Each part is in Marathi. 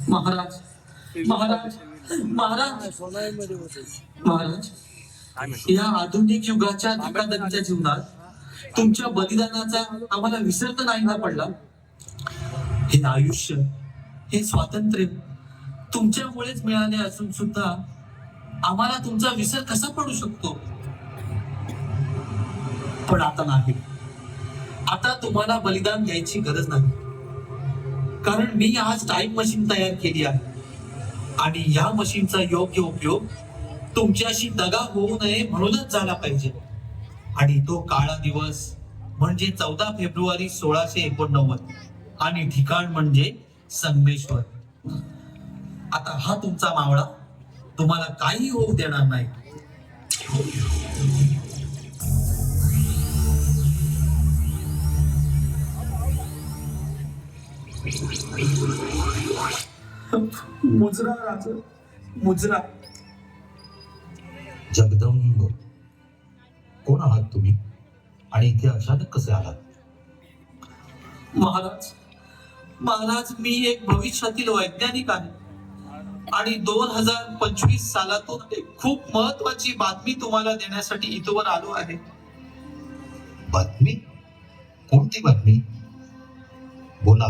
महाराज महाराज महाराज महाराज, या आधुनिक युगाच्या धकाधकीच्या जीवनात तुमच्या बलिदानाचा आम्हाला विसर तर नाही ना पडला. हे आयुष्य, हे स्वातंत्र्य तुमच्यामुळेच मिळाले असून सुद्धा आम्हाला तुमचा विसर कसा पडू शकतो. पण आता नाही, आता तुम्हाला बलिदान द्यायची गरज नाही, कारण मी आज टाइम मशीन तयार केली आहे आणि या मशीनचा योग्य उपयोग तुमच्याशी दगा होऊ नये म्हणूनच झाला पाहिजे. आणि तो काळा दिवस म्हणजे 14 फेब्रुवारी 1689 आणि ठिकाण म्हणजे संगमेश्वर. आता हा तुमचा मावळा तुम्हाला काही होऊ देणार नाही. मुजरा राज, मुजरा. जगदंब, कोण आहात तुम्ही आणि इथे अचानक कसे आलात? महाराज महाराज, मी एक भविष्यातील वैज्ञानिक आहे आणि 2025 सालातून एक खूप महत्वाची बातमी तुम्हाला देण्यासाठी इथवर आलो आहे. बातमी? कोणती बातमी? बोला,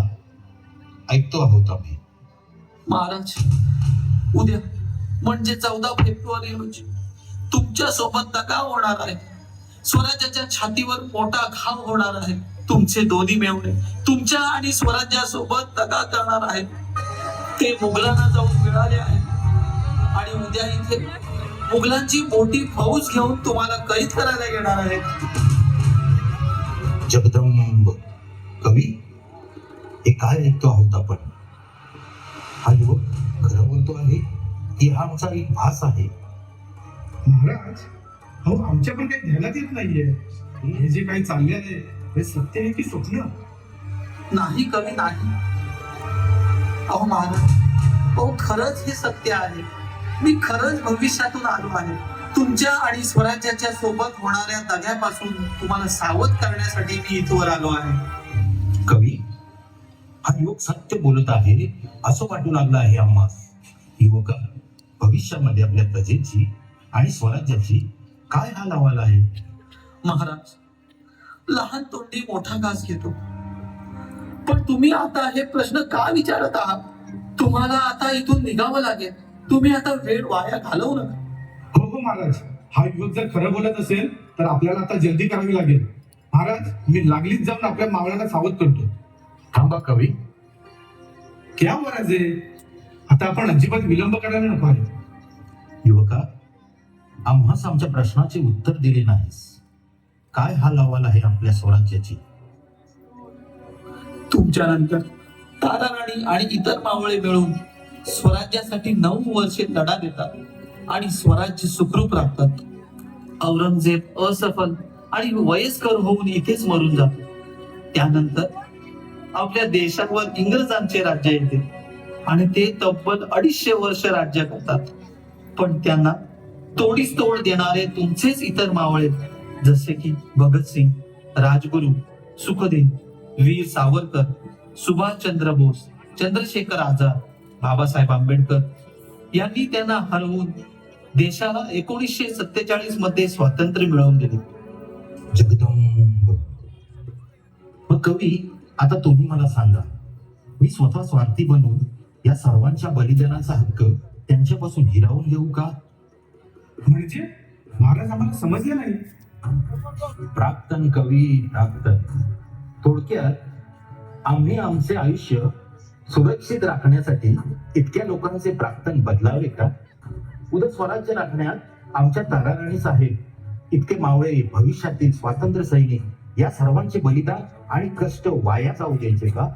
ऐकतो आहोत आम्ही. महाराज, उद्या म्हणजे 14 फेब्रुवारी रोजी तुमच्या सोबत दगा होणार आहे. स्वराज्याच्या छातीवर मोठा घाव होणार आहे. तुमचे दोन्ही मेवणे तुमच्या आणि स्वराज्यासोबत दगा करणार आहेत. ते मुघलांना जाऊन मिळाले आहे आणि उद्या इथे मुघलांची मोठी फौज घेऊन तुम्हाला कैद करायला येणार आहेत. जगदंब, कवी, हे काय ऐकतो आहोत आपण? हा युवक खरं बोलतो आहे की हा आमचा एक भास आहे? महाराज, अहो आमच्या पण काही ध्यानात येत नाहीये. हे जे काही चालले आहे हे सत्य आहे की स्वप्न? नाही कवी, नाही. अहो महाराज, अहो खरंच हे सत्य आहे. मी खरंच भविष्यातून आलो आहे. तुमच्या आणि स्वराज्याच्या सोबत होणाऱ्या दग्यापासून तुम्हाला सावध करण्यासाठी मी इथवर आलो आहे. कवी, हा युवक सत्य बोलत आहे असं वाटू लागलं आहे आम्हास. युवका, भविष्यामध्ये आपल्या प्रजेची आणि स्वराज्याची काय हाल अहवाल आहे? महाराज, लहान तोंडी मोठा घास घेतो. पण तुम्ही आता हे प्रश्न का विचारत आहात? तुम्हाला आता इथून निघावं लागेल. तुम्ही आता वेळ वाया घालवू नका. हो हो महाराज, हा युवक जर खरं बोलत असेल तर आपल्याला आता जल्दी करावी लागेल. महाराज, मी लागलीच जाऊन आपल्या मावळ्याला सावध करतो. थांबा कवी. क्या महाराज आहे, आता आपण अजिबात विलंब करायला नको आहे. युवका, आम्हास आमच्या प्रश्नाचे उत्तर दिले नाहीस. काय हाल अहवाल आहे आपल्या स्वराज्याची? तुमच्यानंतर तारा राणी आणि इतर मावळे मिळून स्वराज्यासाठी 9 वर्षे लढा देतात आणि स्वराज्य सुखरूप राखतात. औरंगजेब असफल आणि वयस्कर होऊन इथेच मरून जातो. त्यानंतर आपल्या देशावर इंग्रजांचे राज्य येते आणि ते तब्बल 250 वर्ष राज्य करतात. पण त्यांना तोडीस तोड देणारे तुमचेच इतर मावळे जसे की भगतसिंग, राजगुरू, सुखदेव, वीर सावरकर, सुभाषचंद्र बोस, चंद्रशेखर आझाद, बाबासाहेब आंबेडकर यांनी त्यांना हरवून देशाला 1947 मध्ये स्वातंत्र्य मिळवून दिले. जगदंब, मग कवी, आता तुम्ही मला सांगा, मी स्वतः स्वार्थी बनून या सर्वांच्या बलिदानाचा हक्क त्यांच्यापासून हिरावून घेऊ का? म्हणजे महाराज, आम्हाला समजलं नाही. प्राक्तन कवी, प्राक्तन. थोडक्यात, आम्ही आमचे आयुष्य सुरक्षित राखण्यासाठी इतक्या लोकांचे प्राक्तन बदलावे का? उद्या स्वराज्य राखण्यात आमच्या ताराराणी साहेब इतके मावळे, भविष्यातील स्वातंत्र्य सैनिक या सर्वांचे बलिदान आणि कष्ट वाया जाऊ द्यायचे का?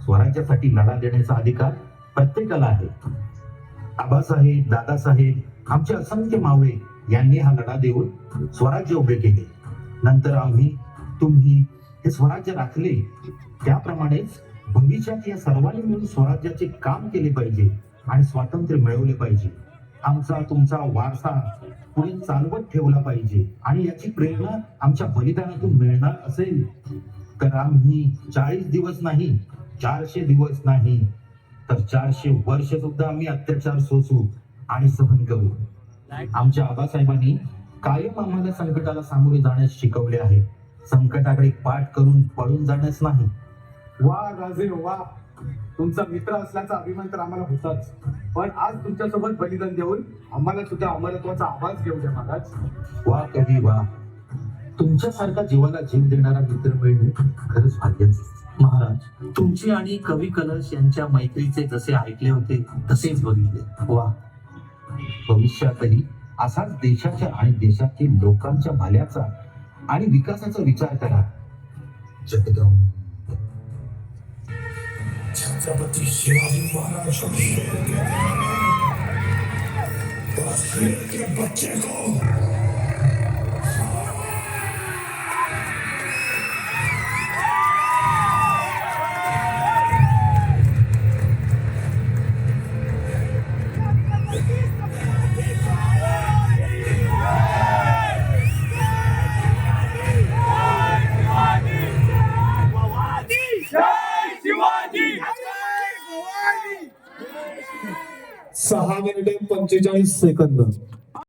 स्वराज्यासाठी लढा देण्याचा अधिकार प्रत्येकाला आहे. आबासाहेब, दादासाहेब, आमचे असंख्य मावळे यांनी हा लढा देऊन स्वराज्य उभे केले. नंतर आम्ही, तुम्ही हे स्वराज्य राखले. त्याप्रमाणेच भविष्यात या सर्वांनी मिळून स्वराज्याचे काम केले पाहिजे आणि स्वातंत्र्य मिळवले पाहिजे. आमचा तुमचा वारसा पुढे चालवत ठेवला पाहिजे आणि याची प्रेरणा आमच्या बलिदानातून मिळणार असेल तर आम्ही 40 दिवस नाही, 400 दिवस नाही, तर 400 वर्ष सुद्धा आम्ही अत्याचार सोसू आणि सहन करू. आमच्या आबासाहेबांनी कायम आम्हाला संकटाला सामोरे जाण्यास शिकवले आहे. संकटाकडे पाठ करून पळून जाण्यास नाही. वा राजे वा, तुमचा मित्र असल्याचा अभिमान तर आम्हाला होताच, पण आज तुमच्यासोबत बलिदान देऊन आम्हाला सुद्धा अमरत्वाचा आवाज घेऊ द्या महाराज. वा कवी वा, तुमच्यासारखा जीवाला जीव देणारा मित्र मिळणे खरंच भाग्याचे. महाराज, तुमची आणि कवी कलश यांच्या मैत्रीचे जसे ऐकले होते तसेच बघितले. वा, भविष्यातही असाच देशाच्या आणि देशातील लोकांच्या भल्याचा आणि विकासाचा विचार करा. जगदंब. छत्रपती शिवाजी महाराज को शेर कहते हैं और शेर के बच्चे को सहा मिनिटे 45 सेकंद.